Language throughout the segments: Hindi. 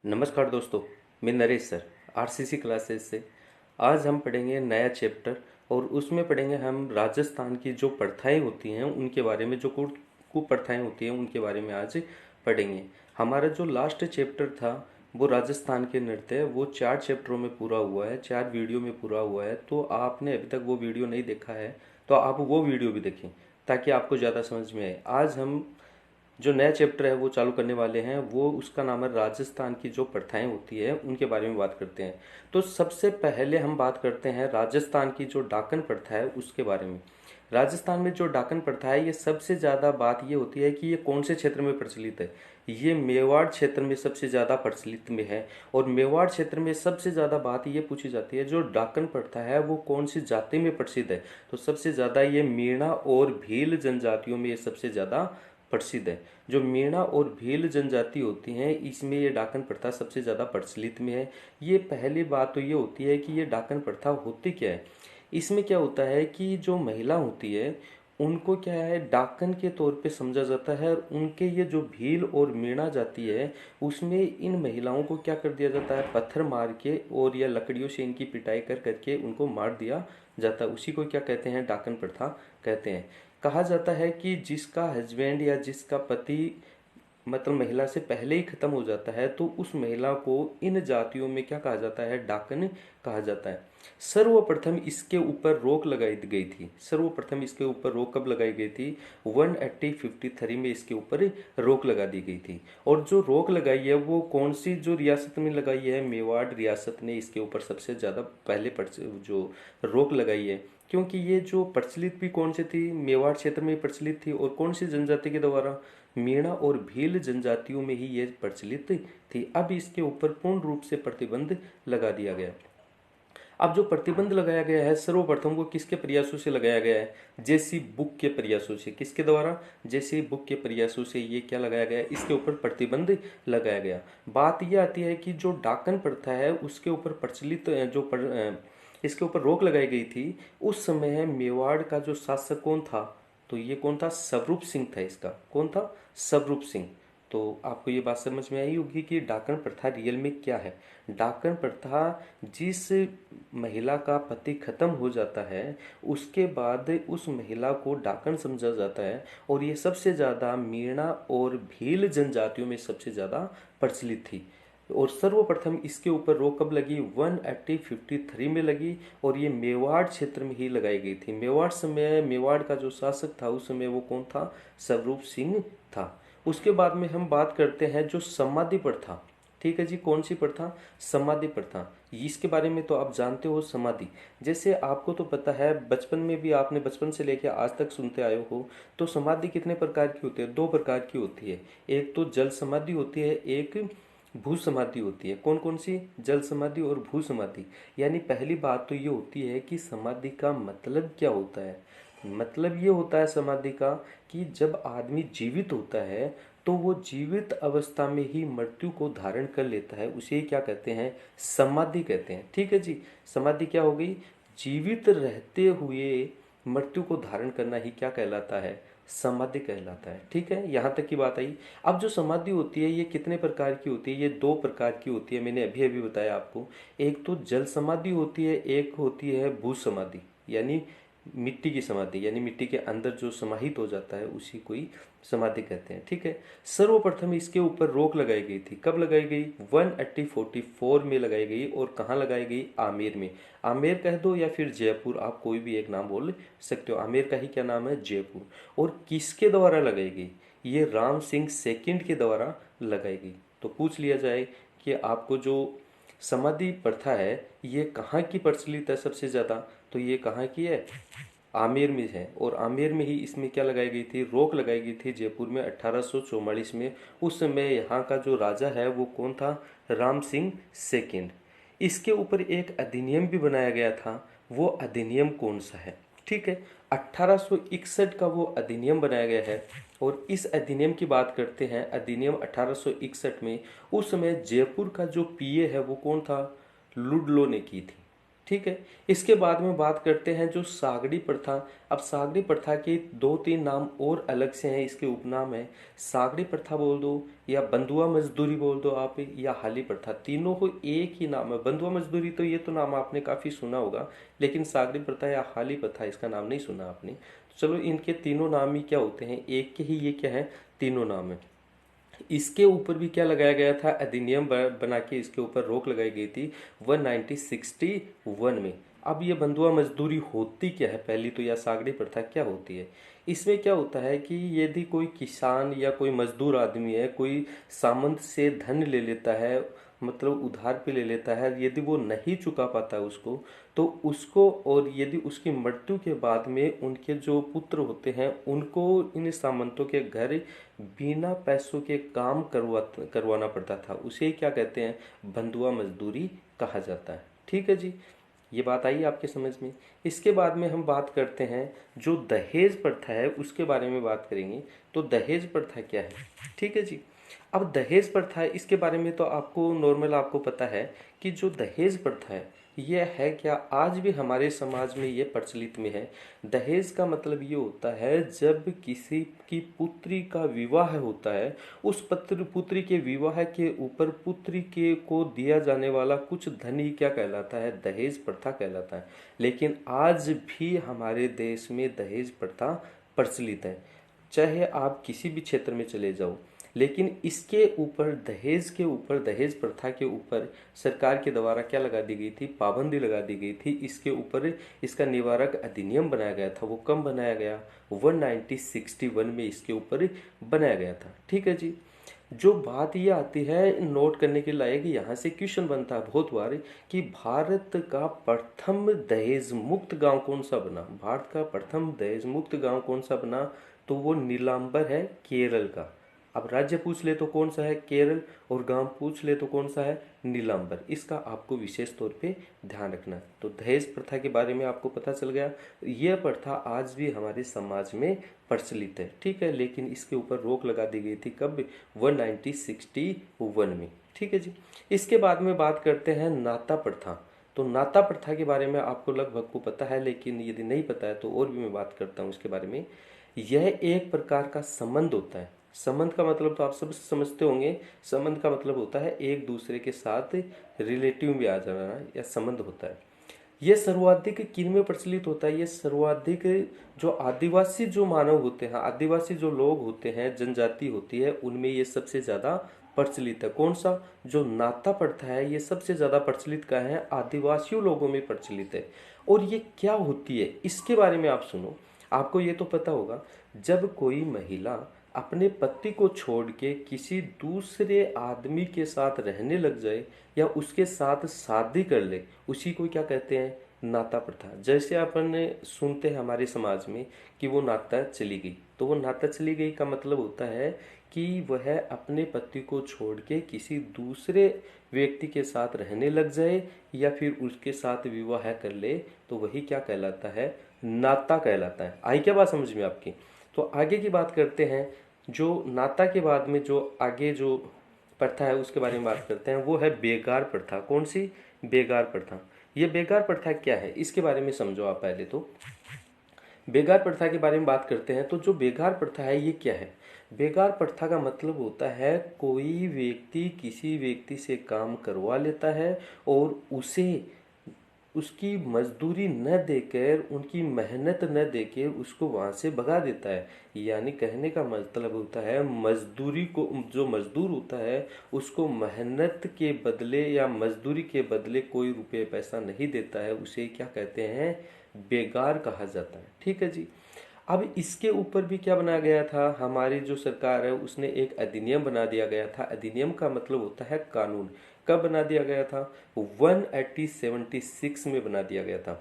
नमस्कार दोस्तों, मैं नरेश सर आरसीसी क्लासेस से। आज हम पढ़ेंगे नया चैप्टर और उसमें पढ़ेंगे हम राजस्थान की जो प्रथाएं होती हैं उनके बारे में, जो कुप्रथाएं होती हैं उनके बारे में आज पढ़ेंगे। हमारा जो लास्ट चैप्टर था वो राजस्थान के नृत्य, वो 4 चैप्टरों में पूरा हुआ है, 4 वीडियो में पूरा हुआ है। तो आपने अभी तक वो वीडियो नहीं देखा है तो आप वो वीडियो भी देखें ताकि आपको ज़्यादा समझ में आए। आज हम जो नया चैप्टर है वो चालू करने वाले हैं, वो उसका नाम है राजस्थान की जो प्रथाएं होती है उनके बारे में बात करते हैं। तो सबसे पहले हम बात करते हैं राजस्थान की जो डाकन प्रथा है उसके बारे में। राजस्थान में जो डाकन प्रथा है, ये सबसे ज़्यादा बात ये होती है कि ये कौन से क्षेत्र में प्रचलित है। ये मेवाड़ क्षेत्र में सबसे ज़्यादा प्रचलित में है। और मेवाड़ क्षेत्र में सबसे ज़्यादा बात ये पूछी जाती है, जो डाकन प्रथा है वो कौन सी जाति में प्रसिद्ध है। तो सबसे ज़्यादा ये मीणा और भील जनजातियों में ये सबसे ज़्यादा प्रसिद्ध है। जो मीणा और भील जनजाति होती हैं इसमें ये डाकन प्रथा सबसे ज़्यादा प्रचलित में है। ये पहली बात तो ये होती है कि ये डाकन प्रथा होती क्या है। इसमें क्या होता है कि जो महिला होती है उनको क्या है, डाकन के तौर पे समझा जाता है। और उनके ये जो भील और मीणा जाती है उसमें इन महिलाओं को क्या कर दिया जाता है, पत्थर मार के और या लकड़ियों से इनकी पिटाई कर करके उनको मार दिया जाता है। उसी को क्या कहते हैं, डाकन प्रथा कहते हैं। कहा जाता है कि जिसका हस्बैंड या जिसका पति मतलब महिला से पहले ही खत्म हो जाता है तो उस महिला को इन जातियों में क्या कहा जाता है, डाकन कहा जाता है। सर्वप्रथम इसके ऊपर रोक लगाई गई थी। सर्वप्रथम इसके ऊपर रोक कब लगाई गई थी, 1853 में इसके ऊपर रोक लगा दी गई थी। और जो रोक लगाई है वो कौन सी जो रियासत में लगाई है, मेवाड़ रियासत ने इसके ऊपर सबसे ज़्यादा पहले जो रोक लगाई है। क्योंकि ये जो प्रचलित भी कौन सी थी, मेवाड़ क्षेत्र में प्रचलित थी। और कौन सी जनजाति के द्वारा, मीणा और भील जनजातियों में ही ये प्रचलित थी। अब इसके ऊपर पूर्ण रूप से प्रतिबंध लगा दिया गया। अब जो प्रतिबंध लगाया गया है सर्वप्रथम वो किसके प्रयासों से लगाया गया है, जेसी बुक के प्रयासों से। किसके द्वारा, जेसी बुक के प्रयासों से ये क्या लगाया गया है, इसके ऊपर प्रतिबंध लगाया गया। बात यह आती है कि जो डाकन प्रथा है उसके ऊपर प्रचलित इसके ऊपर रोक लगाई गई थी। उस समय मेवाड़ का जो शासक कौन था, तो ये कौन था, स्वरूप सिंह था। इसका कौन था, स्वरूप सिंह। तो आपको ये बात समझ में आई होगी कि डाकन प्रथा रियल में क्या है। डाकन प्रथा, जिस महिला का पति खत्म हो जाता है उसके बाद उस महिला को डाकन समझा जाता है। और ये सबसे ज़्यादा मीणा और भील जनजातियों में सबसे ज़्यादा प्रचलित थी। और सर्वप्रथम इसके ऊपर रोक कब लगी, 1853 में लगी। और ये मेवाड़ क्षेत्र में ही लगाई गई थी। मेवाड़ समय, मेवाड़ का जो शासक था उस समय वो कौन था, स्वरूप सिंह था। उसके बाद में हम बात करते हैं जो समाधि प्रथा। ठीक है जी, कौन सी प्रथा, समाधि प्रथा। इसके बारे में तो आप जानते हो, समाधि जैसे आपको तो पता है, बचपन में भी आपने बचपन से लेकर आज तक सुनते आए हो। तो समाधि कितने प्रकार की होती है, 2 प्रकार की होती है। एक तो जल समाधि होती है, एक भू समाधि होती है। कौन कौन सी, जल समाधि और भू समाधि। यानी पहली बात तो ये होती है कि समाधि का मतलब क्या होता है। मतलब ये होता है समाधि का कि जब आदमी जीवित होता है तो वो जीवित अवस्था में ही मृत्यु को धारण कर लेता है, उसे क्या कहते हैं, समाधि कहते हैं। ठीक है जी, समाधि क्या हो गई, जीवित रहते हुए मृत्यु को धारण करना ही क्या कहलाता है, समाधि कहलाता है। ठीक है, यहाँ तक की बात आई। अब जो समाधि होती है ये कितने प्रकार की होती है, ये 2 प्रकार की होती है, मैंने अभी अभी बताया आपको। एक तो जल समाधि होती है, एक होती है भू समाधि यानी मिट्टी की समाधि, यानी मिट्टी के अंदर जो समाहित हो जाता है उसी को ही समाधि कहते हैं। ठीक है, सर्वप्रथम इसके ऊपर रोक लगाई गई थी। कब लगाई गई, 1844 में लगाई गई। और कहाँ लगाई गई, आमेर में। आमेर कह दो या फिर जयपुर, आप कोई भी एक नाम बोल सकते हो। आमेर का ही क्या नाम है, जयपुर। और किसके द्वारा लगाई गई, ये राम सिंह सेकंड के द्वारा लगाई गई। तो पूछ लिया जाए कि आपको जो समाधि प्रथा है ये कहाँ की प्रचलित है सबसे ज़्यादा, तो ये कहाँ की है, आमेर में है। और आमेर में ही इसमें क्या लगाई गई थी, रोक लगाई गई थी जयपुर में 1844 में। उस समय यहाँ का जो राजा है वो कौन था, राम सिंह सेकंड। इसके ऊपर एक अधिनियम भी बनाया गया था, वो अधिनियम कौन सा है, ठीक है, 1861 का वो अधिनियम बनाया गया है। और इस अधिनियम की बात करते हैं, अधिनियम 1861 में उस समय जयपुर का जो पीए है वो कौन था, लुडलो ने की थी। ठीक है। इसके बाद में बात करते हैं जो सागड़ी प्रथा। अब सागड़ी प्रथा के दो तीन नाम और अलग से हैं, इसके उपनाम है। सागड़ी प्रथा बोल दो, या बंधुआ मजदूरी बोल दो आप, या हाली प्रथा, तीनों को एक ही नाम है। बंधुआ मजदूरी तो ये तो नाम आपने काफी सुना होगा, लेकिन सागड़ी प्रथा या हाली प्रथा इसका नाम नहीं सुना आपने। तो चलो, इनके तीनों नाम ही क्या होते हैं, एक के ही ये क्या है, तीनों नाम है। इसके ऊपर भी क्या लगाया गया था, अधिनियम बना के इसके ऊपर रोक लगाई गई थी 1961 में। अब ये बंधुआ मजदूरी होती क्या है पहली तो, या सागड़ी प्रथा क्या होती है। इसमें क्या होता है कि यदि कोई किसान या कोई मजदूर आदमी है, कोई सामंत से धन ले लेता है, मतलब उधार पे ले लेता है, यदि वो नहीं चुका पाता उसको, तो उसको, और यदि उसकी मृत्यु के बाद में उनके जो पुत्र होते हैं उनको इन सामंतों के घर बिना पैसों के काम करवाना पड़ता था। उसे क्या कहते हैं, बंधुआ मजदूरी कहा जाता है। ठीक है जी, ये बात आई आपके समझ में। इसके बाद में हम बात करते हैं जो दहेज प्रथा है उसके बारे में बात करेंगे। तो दहेज प्रथा क्या है, ठीक है जी। अब दहेज प्रथा है, इसके बारे में तो आपको नॉर्मल आपको पता है कि जो दहेज प्रथा है ये है क्या, आज भी हमारे समाज में ये प्रचलित में है। दहेज का मतलब ये होता है जब किसी की पुत्री का विवाह होता है, उस पुत्री के विवाह के ऊपर पुत्री के को दिया जाने वाला कुछ धन ही क्या कहलाता है, दहेज प्रथा कहलाता है। लेकिन आज भी हमारे देश में दहेज प्रथा प्रचलित है, चाहे आप किसी भी क्षेत्र में चले जाओ। लेकिन इसके ऊपर, दहेज के ऊपर, दहेज प्रथा के ऊपर सरकार के द्वारा क्या लगा दी गई थी, पाबंदी लगा दी गई थी। इसके ऊपर इसका निवारक अधिनियम बनाया गया था। वो कब बनाया गया, 1961 में इसके ऊपर बनाया गया था। ठीक है जी। जो बात ये आती है नोट करने के लायक, यहाँ से क्वेश्चन बनता है बहुत बार कि भारत का प्रथम दहेज मुक्त गांव कौन सा बना। भारत का प्रथम दहेज मुक्त गांव कौन सा बना, तो वो नीलांबर है, केरल का। अब राज्य पूछ ले तो कौन सा है, केरल, और गांव पूछ ले तो कौन सा है, नीलांबर। इसका आपको विशेष तौर पे ध्यान रखना है। तो दहेज प्रथा के बारे में आपको पता चल गया। यह प्रथा आज भी हमारे समाज में प्रचलित है, ठीक है। लेकिन इसके ऊपर रोक लगा दी गई थी कब, 1961 में। ठीक है जी। इसके बाद में बात करते हैं नाता प्रथा। तो नाता प्रथा के बारे में आपको लगभग को पता है, लेकिन यदि नहीं पता है तो और भी मैं बात करता हूँ इसके बारे में। यह एक प्रकार का संबंध होता है। संबंध का मतलब तो आप सब समझते होंगे। संबंध का मतलब होता है एक दूसरे के साथ रिलेटिव में आ जाना, या संबंध होता है। ये सर्वाधिक किन में प्रचलित होता है, ये सर्वाधिक जो आदिवासी जो मानव होते हैं, आदिवासी जो लोग होते हैं, जनजाति होती है, उनमें ये सबसे ज्यादा प्रचलित है। कौन सा, जो नाता प्रथा है, ये सबसे ज्यादा प्रचलित का है, आदिवासियों लोगों में प्रचलित है। और ये क्या होती है इसके बारे में आप सुनो। आपको ये तो पता होगा, जब कोई महिला अपने पति को छोड़ के किसी दूसरे आदमी के साथ रहने लग जाए, या उसके साथ शादी कर ले, उसी को क्या कहते हैं, नाता प्रथा। जैसे अपन सुनते हैं हमारे समाज में कि वो नाता चली गई, तो वो नाता चली गई का मतलब होता है कि वह अपने पति को छोड़ के किसी दूसरे व्यक्ति के साथ रहने लग जाए, या फिर उसके साथ विवाह कर ले, तो वही क्या कहलाता है, नाता कहलाता है। आई क्या बात समझ में आपकी। तो आगे की बात करते हैं। जो नाता के बाद में जो आगे जो प्रथा है उसके बारे में बात करते हैं, वो है बेगार प्रथा। कौन सी, बेगार प्रथा। ये बेगार प्रथा क्या है इसके बारे में समझो आप पहले तो। बेगार प्रथा के बारे में बात करते हैं। तो जो बेगार प्रथा है ये क्या है, बेगार प्रथा का मतलब होता है कोई व्यक्ति किसी व्यक्ति से काम करवा लेता है और उसे उसकी मजदूरी न देकर, उनकी मेहनत न देकर उसको वहां से भगा देता है। यानी कहने का मतलब होता है मजदूरी को, जो मजदूर होता है उसको मेहनत के बदले या मजदूरी के बदले कोई रुपये पैसा नहीं देता है, उसे क्या कहते हैं, बेगार कहा जाता है। ठीक है जी। अब इसके ऊपर भी क्या बनाया गया था, हमारी जो सरकार है उसने एक अधिनियम बना दिया गया था। अधिनियम का मतलब होता है कानून। कब बना दिया गया था, 1876 में बना दिया गया था।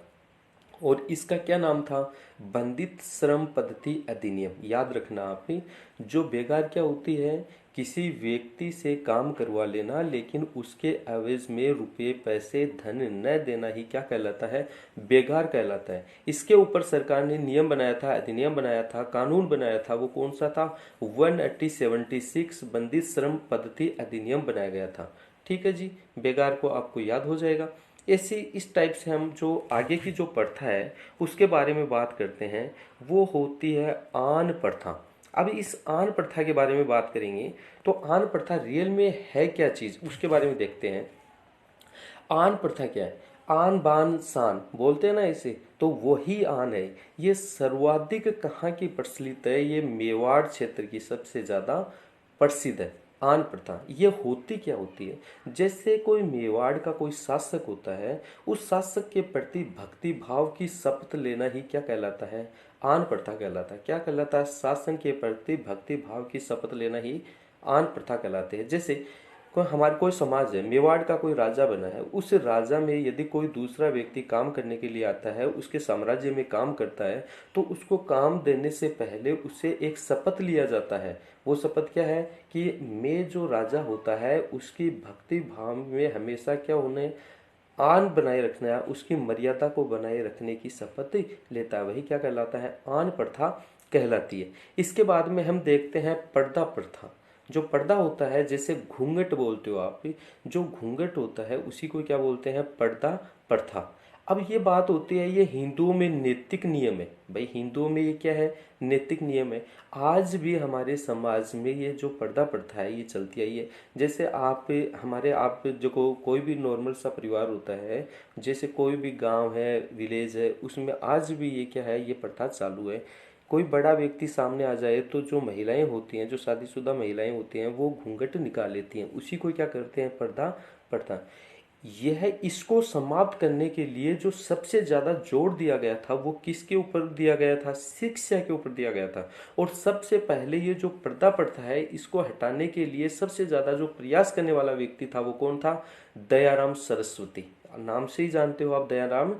और इसका क्या नाम था, बंदित श्रम पद्धति अधिनियम। याद रखना आपने, जो बेगार क्या होती है, किसी व्यक्ति से काम करवा लेना लेकिन उसके एवज में रुपए पैसे धन न देना ही क्या कहलाता है, बेगार कहलाता है। इसके ऊपर सरकार ने नियम बनाया था, अधिनियम बनाया था, कानून बनाया था। वो कौन सा था, 1876 बंदित श्रम पद्धति अधिनियम बनाया गया था। ठीक है जी, बेगार को आपको याद हो जाएगा। ऐसी इस टाइप से हम जो आगे की जो प्रथा है उसके बारे में बात करते हैं, वो होती है आन प्रथा। अब इस आन प्रथा के बारे में बात करेंगे तो आन प्रथा रियल में है क्या चीज़, उसके बारे में देखते हैं। आन प्रथा क्या है? आन बान शान बोलते हैं ना इसे, तो वही आन है। ये सर्वाधिक कहाँ की प्रचलित है? ये मेवाड़ क्षेत्र की सबसे ज़्यादा प्रसिद्ध है आन प्रथा। ये होती क्या होती है? जैसे कोई मेवाड़ का कोई शासक होता है, उस शासक के प्रति भक्ति भाव की शपथ लेना ही क्या कहलाता है? आन प्रथा कहलाता है। क्या कहलाता है? शासन के प्रति भक्ति भाव की शपथ लेना ही आन प्रथा कहलाते हैं। जैसे कोई हमारे कोई समाज है, मेवाड़ का कोई राजा बना है, उस राजा में यदि कोई दूसरा व्यक्ति काम करने के लिए आता है, उसके साम्राज्य में काम करता है, तो उसको काम देने से पहले उससे एक शपथ लिया जाता है। वो शपथ क्या है कि मैं जो राजा होता है उसकी भक्ति भाव में हमेशा क्या होने आन बनाए रखना है, उसकी मर्यादा को बनाए रखने की शपथ लेता है। वही क्या कहलाता है? आन प्रथा कहलाती है। इसके बाद में हम देखते हैं पर्दा प्रथा। जो पर्दा होता है, जैसे घूंघट बोलते हो आप, जो घूंघट होता है उसी को क्या बोलते हैं? पर्दा प्रथा। अब ये बात होती है, ये हिंदुओं में नैतिक नियम है। भाई हिंदुओं में ये क्या है? नैतिक नियम है। आज भी हमारे समाज में ये जो पर्दा प्रथा है ये चलती आई है। जैसे आप जो कोई भी नॉर्मल सा परिवार होता है, जैसे कोई भी गांव है, विलेज है, उसमें आज भी ये क्या है? ये प्रथा चालू है। कोई बड़ा व्यक्ति सामने आ जाए तो जो महिलाएं होती हैं, जो शादीशुदा महिलाएं होती हैं, वो घूंघट निकाल लेती हैं। उसी को क्या करते हैं? पर्दा प्रथा। यह इसको समाप्त करने के लिए जो सबसे ज्यादा जोर दिया गया था वो किसके ऊपर दिया गया था? शिक्षा के ऊपर दिया गया था। और सबसे पहले ये जो पर्दा प्रथा है इसको हटाने के लिए सबसे ज्यादा जो प्रयास करने वाला व्यक्ति था वो कौन था? दयाराम सरस्वती। नाम से ही जानते हो आप दयाराम,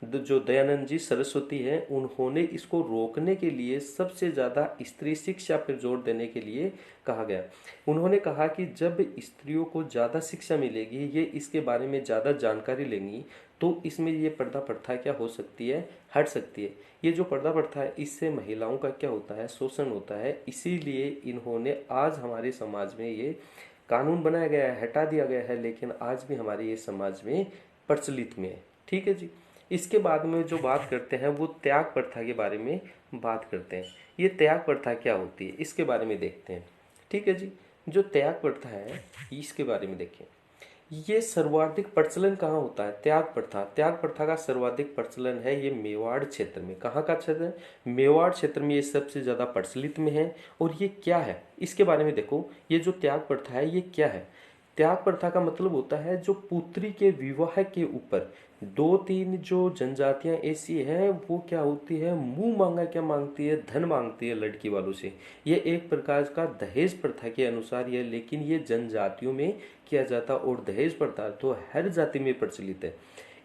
जो दयानंद जी सरस्वती हैं, उन्होंने इसको रोकने के लिए सबसे ज़्यादा स्त्री शिक्षा पर जोर देने के लिए कहा गया। उन्होंने कहा कि जब स्त्रियों को ज़्यादा शिक्षा मिलेगी, ये इसके बारे में ज़्यादा जानकारी लेंगी, तो इसमें ये पर्दा प्रथा क्या हो सकती है? हट सकती है। ये जो पर्दा प्रथा है इससे महिलाओं का क्या होता है? शोषण होता है। इसीलिए इन्होंने आज हमारे समाज में ये कानून बनाया गया है, हटा दिया गया है, लेकिन आज भी हमारे ये समाज में प्रचलित में है। ठीक है जी। इसके बाद में जो बात करते हैं वो त्याग प्रथा के बारे में बात करते हैं। ये त्याग प्रथा क्या होती है इसके बारे में देखते हैं। ठीक है जी। जो त्याग प्रथा है इसके बारे में देखें। ये सर्वाधिक प्रचलन कहाँ होता है? त्याग प्रथा। त्याग प्रथा का सर्वाधिक प्रचलन है ये मेवाड़ क्षेत्र में। कहाँ का क्षेत्र है? मेवाड़ क्षेत्र में ये सबसे ज़्यादा प्रचलित में है। और ये क्या है इसके बारे में देखो। ये जो त्याग प्रथा है ये क्या है? त्याग प्रथा का मतलब होता है जो पुत्री के विवाह के ऊपर दो तीन जो जनजातियां ऐसी हैं वो क्या होती है? मुंह मांगा क्या मांगती है? धन मांगती है लड़की वालों से। ये एक प्रकार का दहेज प्रथा के अनुसार ये, लेकिन ये जनजातियों में किया जाता और दहेज प्रथा तो हर जाति में प्रचलित है।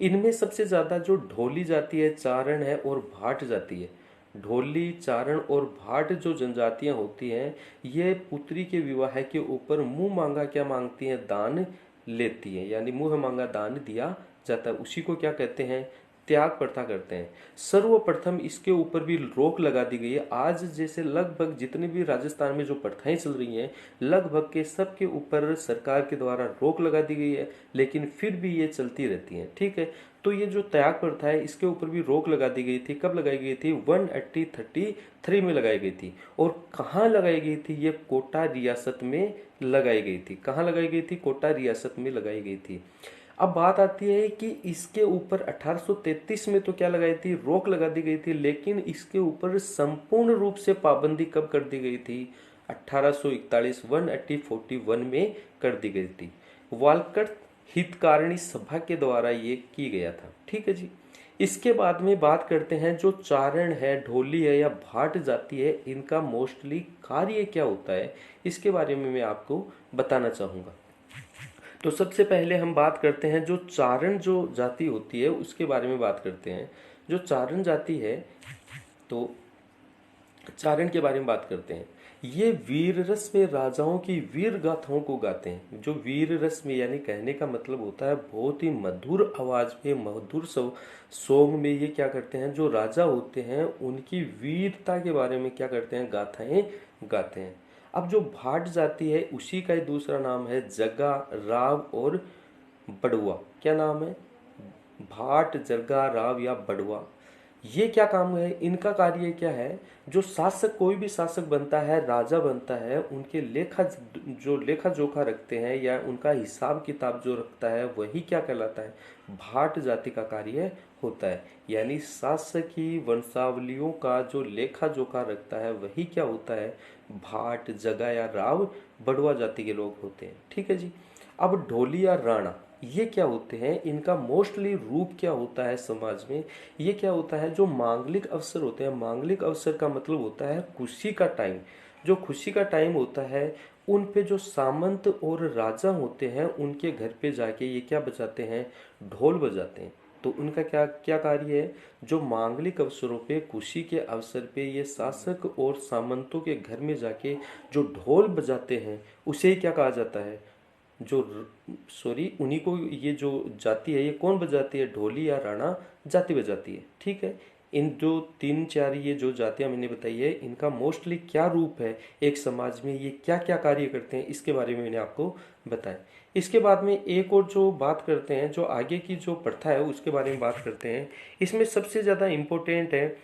इनमें सबसे ज्यादा जो ढोली जाति है, चारण है और भाट जाति है। ढोली, चारण और भाट जो जनजातियां होती हैं, ये पुत्री के विवाह के ऊपर मुंह मांगा क्या मांगती हैं? दान लेती हैं, यानी मुंह मांगा दान दिया जाता है। उसी को क्या कहते हैं? त्याग प्रथा करते हैं। सर्वप्रथम इसके ऊपर भी रोक लगा दी गई है। आज जैसे लगभग जितने भी राजस्थान में जो प्रथाएं चल रही हैं, लगभग के सब के ऊपर सरकार के द्वारा रोक लगा दी गई है, लेकिन फिर भी ये चलती रहती हैं। ठीक है। तो ये जो त्याग प्रथा है इसके ऊपर भी रोक लगा दी गई थी। कब लगाई गई थी? 1833 में लगाई गई थी। और कहाँ लगाई गई थी? ये कोटा रियासत में लगाई गई थी। कहाँ लगाई गई थी? कोटा रियासत में लगाई गई थी। अब बात आती है कि इसके ऊपर 1833 में तो क्या लगाई थी? रोक लगा दी गई थी, लेकिन इसके ऊपर संपूर्ण रूप से पाबंदी कब कर दी गई थी? 1841 1841 में कर दी गई थी। वालकट हितकारिणी सभा के द्वारा ये की गया था। ठीक है जी। इसके बाद में बात करते हैं जो चारण है, ढोली है या भाट जाति है, इनका मोस्टली कार्य क्या होता है इसके बारे में मैं आपको बताना चाहूँगा। तो सबसे पहले हम बात करते हैं जो चारण जो जाति होती है उसके बारे में बात करते हैं। जो चारण जाति है, तो चारण के बारे में बात करते हैं। ये वीर रस में राजाओं की वीर गाथाओं को गाते हैं। जो वीर रस में यानी कहने का मतलब होता है बहुत ही मधुर आवाज में, मधुर सॉन्ग में ये क्या करते हैं? जो राजा होते हैं उनकी वीरता के बारे में क्या करते हैं? गाथाएं गाते हैं। अब जो भाट जाति है उसी का ही दूसरा नाम है जग्गा, राव और बड़ुआ। क्या नाम है? भाट, जरगा, राव या बड़वा, ये क्या काम है, इनका कार्य क्या है? जो शासक, कोई भी शासक बनता है, राजा बनता है, उनके लेखा जोखा रखते हैं या उनका हिसाब किताब जो रखता है वही क्या कहलाता है? भाट जाति का कार्य होता है। यानी शासक की वंशावलियों का जो लेखा जोखा रखता है वही क्या होता है? भाट, जगा या राव, बड़वा जाति के लोग होते हैं। ठीक है जी। अब ढोली या राणा, ये क्या होते हैं? इनका मोस्टली रूप क्या होता है समाज में? ये क्या होता है? जो मांगलिक अवसर होते हैं, मांगलिक अवसर का मतलब होता है खुशी का टाइम। जो खुशी का टाइम होता है उन पे जो सामंत और राजा होते हैं उनके घर पे जाके ये क्या बजाते हैं? ढोल बजाते हैं। तो उनका क्या क्या कार्य है? जो मांगलिक अवसरों पे, खुशी के अवसर पे ये शासक और सामंतों के घर में जाके जो ढोल बजाते हैं उसे ही क्या कहा जाता है? जो सॉरी, उन्हीं को ये जो जाति है ये कौन बजाती है? ढोली या राणा जाति बजाती है। ठीक है। इन जो तीन चार ये जो जातियां मैंने बताई है इनका मोस्टली क्या रूप है एक समाज में, ये क्या क्या कार्य करते हैं, इसके बारे में मैंने आपको बताया। इसके बाद में एक और जो बात करते हैं, जो आगे की जो प्रथा है उसके बारे में बात करते हैं। इसमें सबसे ज़्यादा इम्पोर्टेंट है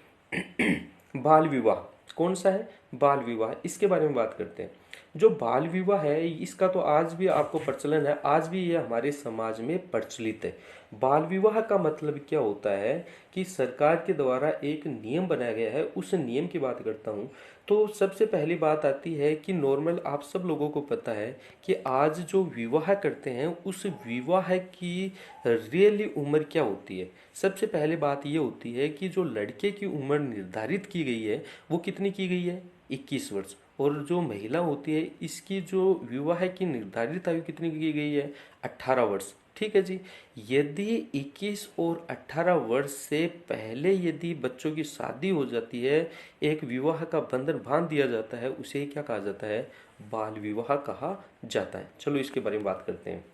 बाल विवाह। कौन सा है? बाल विवाह। इसके बारे में बात करते हैं। जो बाल विवाह है इसका तो आज भी आपको प्रचलन है, आज भी ये हमारे समाज में प्रचलित है। बाल विवाह का मतलब क्या होता है कि सरकार के द्वारा एक नियम बनाया गया है, उस नियम की बात करता हूँ। तो सबसे पहली बात आती है कि नॉर्मल आप सब लोगों को पता है कि आज जो विवाह करते हैं उस विवाह की रियली उम्र क्या होती है? सबसे पहले बात ये होती है कि जो लड़के की उम्र निर्धारित की गई है वो कितनी की गई है? 21 वर्ष। और जो महिला होती है इसकी जो विवाह की निर्धारित आयु कितनी की गई है? 18 वर्ष। ठीक है जी। यदि 21 और 18 वर्ष से पहले यदि बच्चों की शादी हो जाती है, एक विवाह का बंधन बांध दिया जाता है, उसे क्या कहा जाता है? बाल विवाह कहा जाता है। चलो इसके बारे में बात करते हैं।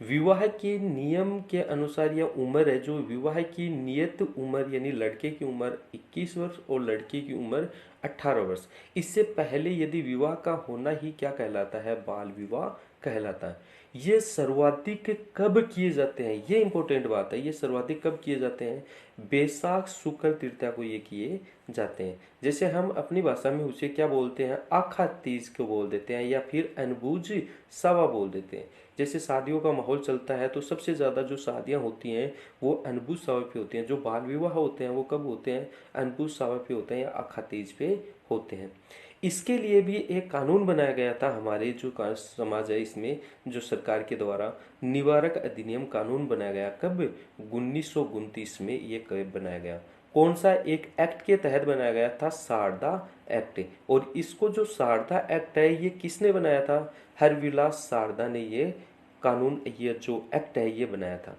विवाह के नियम के अनुसार यह उम्र है, जो विवाह की नियत उम्र यानी लड़के की उम्र 21 वर्ष और लड़की की उम्र 18 वर्ष। इससे पहले यदि विवाह का होना ही क्या कहलाता है? बाल विवाह कहलाता है। ये सर्वाधिक कब किए जाते हैं? ये इंपॉर्टेंट बात है। ये सर्वाधिक कब किए जाते हैं? बैसाख शुक्ल तृतीया को ये किए जाते हैं। जैसे हम अपनी भाषा में उसे क्या बोलते हैं? आखा तीज को बोल देते हैं या फिर अनबुझ सावा बोल देते हैं। जैसे शादियों का माहौल चलता है तो सबसे ज़्यादा जो शादियां होती हैं वो अनबुझ सावा पे होती हैं। जो बाल विवाह होते हैं वो कब होते हैं? अनबुझ सावा पे होते हैं या आखा तीज पे होते हैं। इसके लिए भी एक कानून बनाया गया था हमारे जो समाज है इसमें, जो सरकार के द्वारा निवारक अधिनियम कानून बनाया गया। कब? 1929 में ये कब बनाया गया? कौन सा एक एक्ट के तहत बनाया गया था? शारदा एक्ट। और इसको जो शारदा एक्ट है ये किसने बनाया था? हरविलास शारदा ने ये कानून, ये जो एक्ट है ये बनाया था।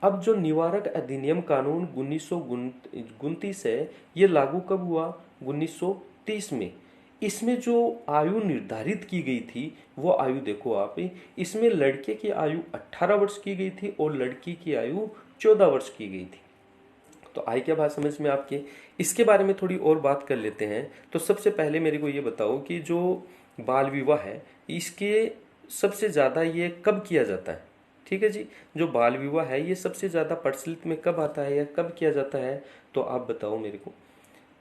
अब जो निवारक अधिनियम कानून 1929 है ये लागू कब हुआ? 1930 में। इसमें जो आयु निर्धारित की गई थी वो आयु देखो आप, इसमें लड़के की आयु 18 वर्ष की गई थी और लड़की की आयु 14 वर्ष की गई थी। तो आई क्या बात समझ में आपके? इसके बारे में थोड़ी और बात कर लेते हैं। तो सबसे पहले मेरे को ये बताओ कि जो बाल विवाह है इसके सबसे ज़्यादा ये कब किया जाता है? ठीक है जी। जो बाल विवाह है ये सबसे ज़्यादा प्रचलित में कब आता है या कब किया जाता है? तो आप बताओ मेरे को।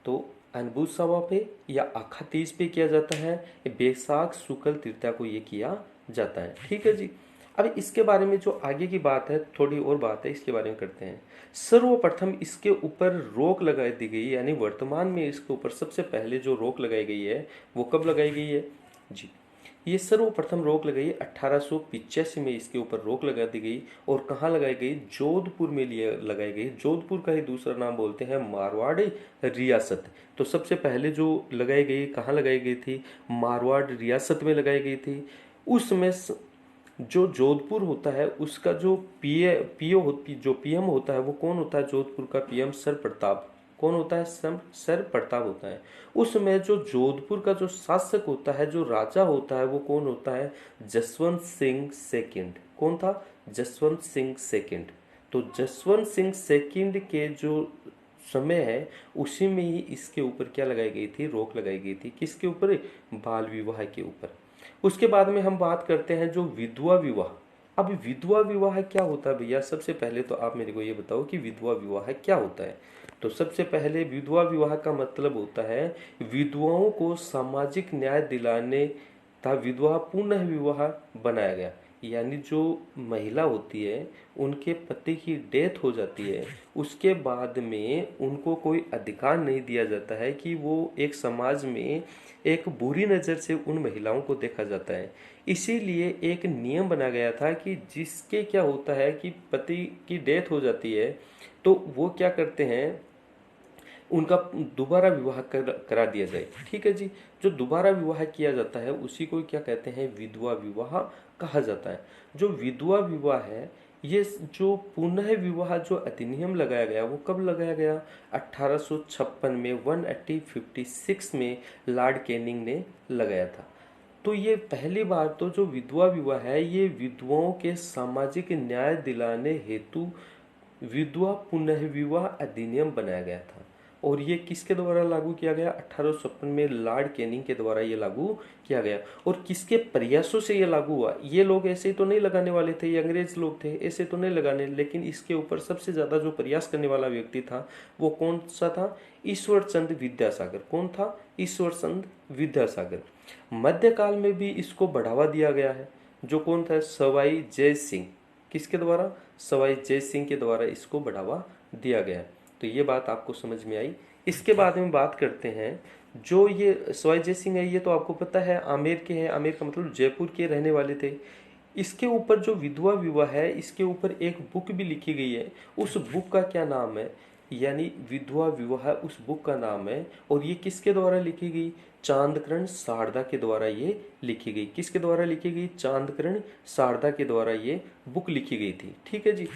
तो अनबुझ सावा पे या आखा तीज पे किया जाता है, बैसाख शुक्ल तृतीया को ये किया जाता है। ठीक है जी। अब इसके बारे में जो आगे की बात है, थोड़ी और बात है इसके बारे में करते हैं। सर्वप्रथम इसके ऊपर रोक लगा दी गई, यानी वर्तमान में इसके ऊपर सबसे पहले जो रोक लगाई गई है वो कब लगाई गई है जी? ये सर्वप्रथम रोक लगाई 1885 में, इसके ऊपर रोक लगा दी गई। और कहाँ लगाई गई? जोधपुर में लिए लगाई गई। जोधपुर का ही दूसरा नाम बोलते हैं मारवाड़ रियासत। तो सबसे पहले जो लगाई गई कहाँ लगाई गई थी? मारवाड़ रियासत में लगाई गई थी। उसमें जो जोधपुर होता है उसका जो पीओ होती, जो पीएम होता है वो कौन होता है? जोधपुर का पीएम सर प्रताप। कौन होता है? सर प्रताप होता है। उसमें जो जोधपुर का जो शासक होता है, जो राजा होता है वो कौन होता है? जसवंत सिंह सेकंड। कौन था? जसवंत सिंह सेकंड। तो जसवंत सिंह सेकंड के जो समय है उसी में ही इसके ऊपर क्या लगाई गई थी? रोक लगाई गई थी। किसके ऊपर? बाल विवाह के ऊपर। उसके बाद में हम बात करते हैं जो विधवा विवाह। अब विधवा विवाह क्या होता है भैया? सबसे पहले तो आप मेरे को ये बताओ कि विधवा विवाह क्या होता है। तो सबसे पहले विधवा विवाह का मतलब होता है विधवाओं को सामाजिक न्याय दिलाने तथा विधवा पुनः विवाह बनाया गया। यानी जो महिला होती है, उनके पति की डेथ हो जाती है, उसके बाद में उनको कोई अधिकार नहीं दिया जाता है कि वो एक समाज में एक बुरी नज़र से उन महिलाओं को देखा जाता है। इसीलिए एक नियम बना गया था कि जिसके क्या होता है कि पति की डेथ हो जाती है, तो वो क्या करते हैं, उनका दोबारा विवाह करा दिया जाए। ठीक है जी। जो दोबारा विवाह किया जाता है उसी को क्या कहते हैं, विधवा विवाह कहा जाता है। जो विधवा विवाह है, ये जो पुनः विवाह जो अधिनियम लगाया गया वो कब लगाया गया? 1856 में 1856 में लॉर्ड कैनिंग ने लगाया था। तो ये पहली बार तो जो विधवा विवाह है ये विधवाओं के सामाजिक न्याय दिलाने हेतु विधवा पुनः विवाह अधिनियम बनाया गया था। और ये किसके द्वारा लागू किया गया? 1856 में लॉर्ड कैनिंग के द्वारा ये लागू किया गया। और किसके प्रयासों से ये लागू हुआ? ये लोग ऐसे तो नहीं लगाने वाले थे, ये अंग्रेज लोग थे, ऐसे तो नहीं लगाने, लेकिन इसके ऊपर सबसे ज्यादा जो प्रयास करने वाला व्यक्ति था वो कौन सा था? ईश्वर चंद विद्यासागर। कौन था? ईश्वर चंद विद्यासागर। मध्यकाल में भी इसको बढ़ावा दिया गया है। जो कौन था? सवाई जय सिंह। किसके द्वारा? सवाई जय सिंह के द्वारा इसको बढ़ावा दिया गया। तो ये बात आपको समझ में आई। इसके बाद में बात करते हैं, जो ये सवाई जय सिंह है ये तो आपको पता है आमेर के हैं। आमेर का मतलब जयपुर के रहने वाले थे। इसके ऊपर जो विधवा विवाह है इसके ऊपर एक बुक भी लिखी गई है। उस बुक का क्या नाम है? यानी विधवा विवाह उस बुक का नाम है। और ये किसके द्वारा लिखी गई? चांदकरण शारदा के द्वारा ये लिखी गई। किसके द्वारा लिखी गई? चांदकरण शारदा के द्वारा ये बुक लिखी गई थी। ठीक है जी।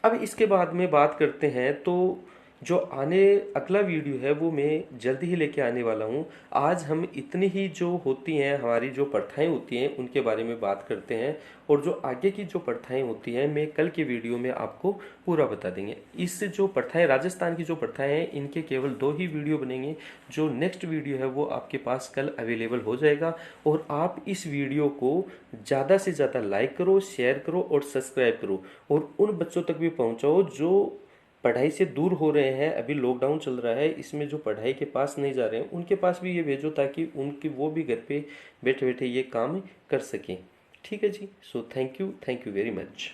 अब इसके बाद में बात करते हैं, तो जो अगला वीडियो है वो मैं जल्दी ही लेके आने वाला हूँ। आज हम इतनी ही जो होती हैं हमारी जो प्रथाएं होती हैं उनके बारे में बात करते हैं। और जो आगे की जो प्रथाएं होती हैं मैं कल के वीडियो में आपको पूरा बता देंगे। इस जो प्रथाएं, राजस्थान की जो प्रथाएं हैं, इनके केवल 2 ही वीडियो बनेंगे। जो नेक्स्ट वीडियो है वो आपके पास कल अवेलेबल हो जाएगा। और आप इस वीडियो को ज़्यादा से ज़्यादा लाइक करो, शेयर करो और सब्सक्राइब करो। और उन बच्चों तक भी पहुँचाओ जो पढ़ाई से दूर हो रहे हैं। अभी लॉकडाउन चल रहा है, इसमें जो पढ़ाई के पास नहीं जा रहे हैं उनके पास भी ये भेजो, ताकि उनकी वो भी घर पे बैठे बैठे ये काम कर सकें। ठीक है जी। So thank you very much.